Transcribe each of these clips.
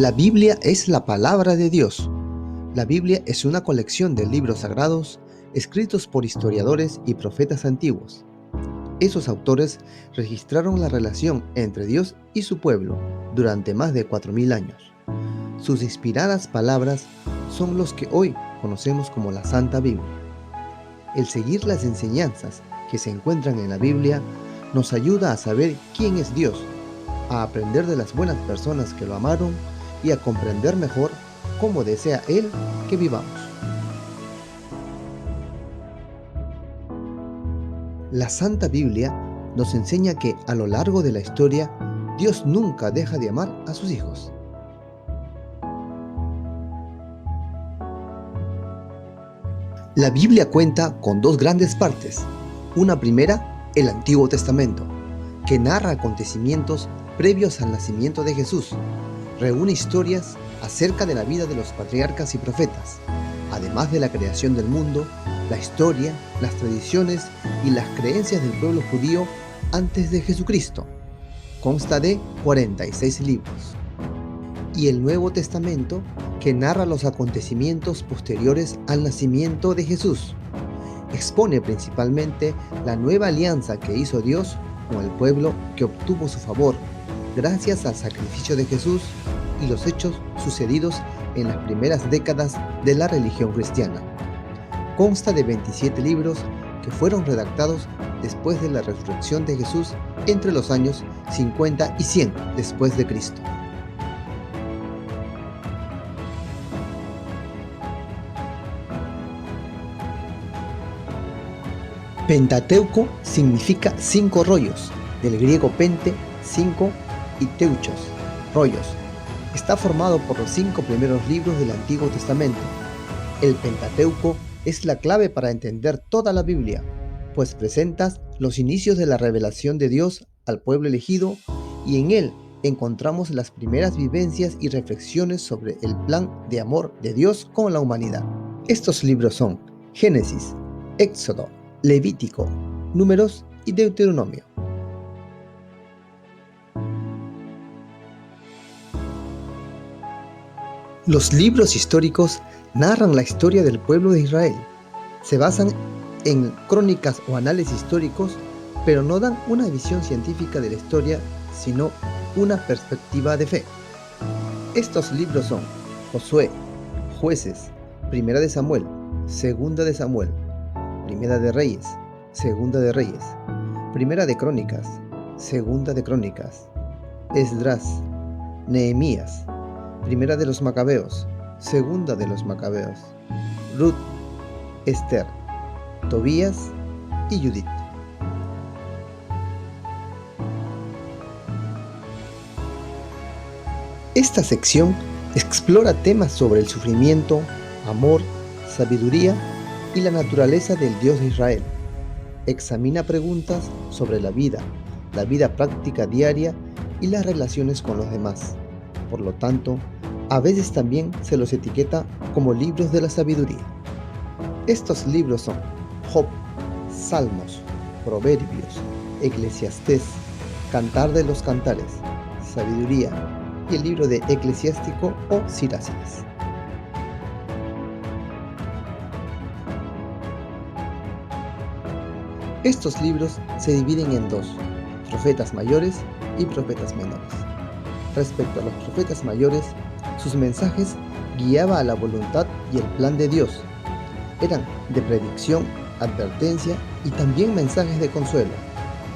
La Biblia es la palabra de Dios. La Biblia es una colección de libros sagrados escritos por historiadores y profetas antiguos. Esos autores registraron la relación entre Dios y su pueblo durante más de 4000 años. Sus inspiradas palabras son los que hoy conocemos como la Santa Biblia. El seguir las enseñanzas que se encuentran en la Biblia nos ayuda a saber quién es Dios, a aprender de las buenas personas que lo amaron y a comprender mejor cómo desea Él que vivamos. La Santa Biblia nos enseña que a lo largo de la historia, Dios nunca deja de amar a sus hijos. La Biblia cuenta con dos grandes partes. Una primera, el Antiguo Testamento, que narra acontecimientos previos al nacimiento de Jesús. Reúne historias acerca de la vida de los patriarcas y profetas, además de la creación del mundo, la historia, las tradiciones y las creencias del pueblo judío antes de Jesucristo. Consta de 46 libros. Y el Nuevo Testamento, que narra los acontecimientos posteriores al nacimiento de Jesús. Expone principalmente la nueva alianza que hizo Dios con el pueblo que obtuvo su favor gracias al sacrificio de Jesús y los hechos sucedidos en las primeras décadas de la religión cristiana. Consta de 27 libros que fueron redactados después de la resurrección de Jesús entre los años 50 y 100 después de Cristo. Pentateuco significa 5 rollos, del griego pente, 5, y teuchos, rollos. Está formado por los 5 primeros libros del Antiguo Testamento. El Pentateuco es la clave para entender toda la Biblia, pues presenta los inicios de la revelación de Dios al pueblo elegido y en él encontramos las primeras vivencias y reflexiones sobre el plan de amor de Dios con la humanidad. Estos libros son Génesis, Éxodo, Levítico, Números y Deuteronomio. Los libros históricos narran la historia del pueblo de Israel. Se basan en crónicas o análisis históricos, pero no dan una visión científica de la historia, sino una perspectiva de fe. Estos libros son Josué, Jueces, Primera de Samuel, Segunda de Samuel, Primera de Reyes, Segunda de Reyes, Primera de Crónicas, Segunda de Crónicas, Esdras, Nehemías, Primera de los Macabeos, Segunda de los Macabeos, Ruth, Esther, Tobías y Judith. Esta sección explora temas sobre el sufrimiento, amor, sabiduría y la naturaleza del Dios de Israel. Examina preguntas sobre la vida práctica diaria y las relaciones con los demás. Por lo tanto, a veces también se los etiqueta como libros de la sabiduría. Estos libros son Job, Salmos, Proverbios, Eclesiastés, Cantar de los Cantares, Sabiduría y el libro de Eclesiástico o Sirácides. Estos libros se dividen en dos, profetas mayores y profetas menores. Respecto a los profetas mayores, sus mensajes guiaban a la voluntad y el plan de Dios. Eran de predicción, advertencia y también mensajes de consuelo.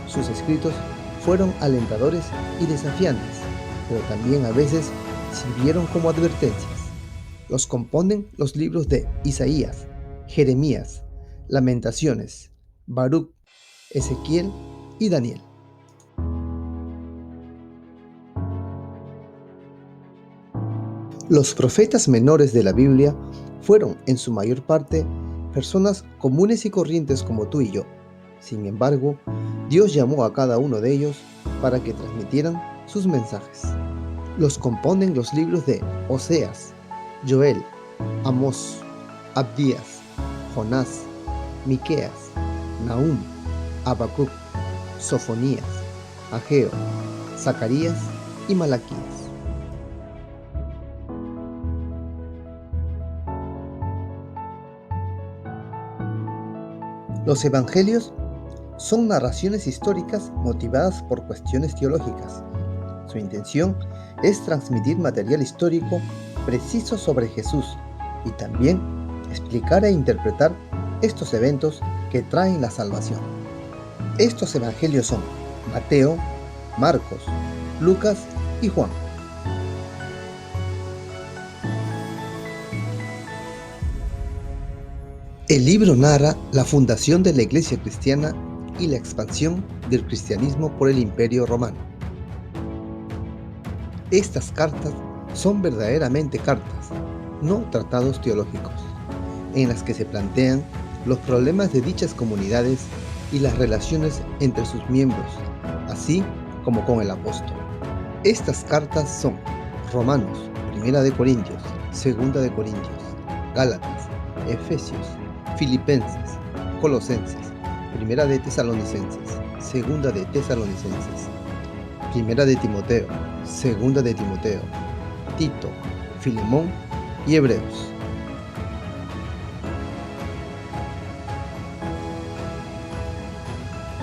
Sus escritos fueron alentadores y desafiantes, pero también a veces sirvieron como advertencias. Los componen los libros de Isaías, Jeremías, Lamentaciones, Baruch, Ezequiel y Daniel. Los profetas menores de la Biblia fueron, en su mayor parte, personas comunes y corrientes como tú y yo. Sin embargo, Dios llamó a cada uno de ellos para que transmitieran sus mensajes. Los componen los libros de Oseas, Joel, Amós, Abdías, Jonás, Miqueas, Nahum, Habacuc, Sofonías, Ageo, Zacarías y Malaquías. Los evangelios son narraciones históricas motivadas por cuestiones teológicas. Su intención es transmitir material histórico preciso sobre Jesús y también explicar e interpretar estos eventos que traen la salvación. Estos evangelios son Mateo, Marcos, Lucas y Juan. El libro narra la fundación de la Iglesia cristiana y la expansión del cristianismo por el Imperio Romano. Estas cartas son verdaderamente cartas, no tratados teológicos, en las que se plantean los problemas de dichas comunidades y las relaciones entre sus miembros, así como con el apóstol. Estas cartas son Romanos, Primera de Corintios, Segunda de Corintios, Gálatas, Efesios, Filipenses, Colosenses, Primera de Tesalonicenses, Segunda de Tesalonicenses, Primera de Timoteo, Segunda de Timoteo, Tito, Filemón y Hebreos.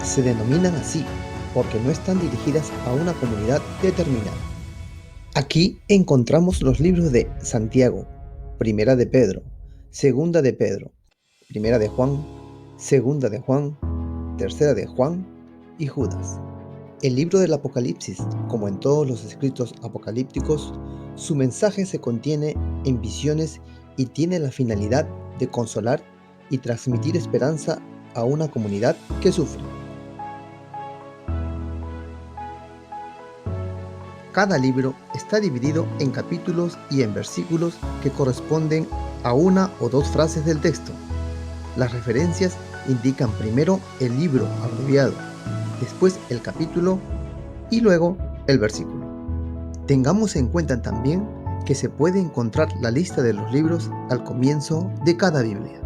Se denominan así porque no están dirigidas a una comunidad determinada. Aquí encontramos los libros de Santiago, Primera de Pedro, Segunda de Pedro, Primera de Juan, Segunda de Juan, Tercera de Juan y Judas. El libro del Apocalipsis, como en todos los escritos apocalípticos, su mensaje se contiene en visiones y tiene la finalidad de consolar y transmitir esperanza a una comunidad que sufre. Cada libro está dividido en capítulos y en versículos que corresponden a una o dos frases del texto. Las referencias indican primero el libro abreviado, después el capítulo y luego el versículo. Tengamos en cuenta también que se puede encontrar la lista de los libros al comienzo de cada Biblia.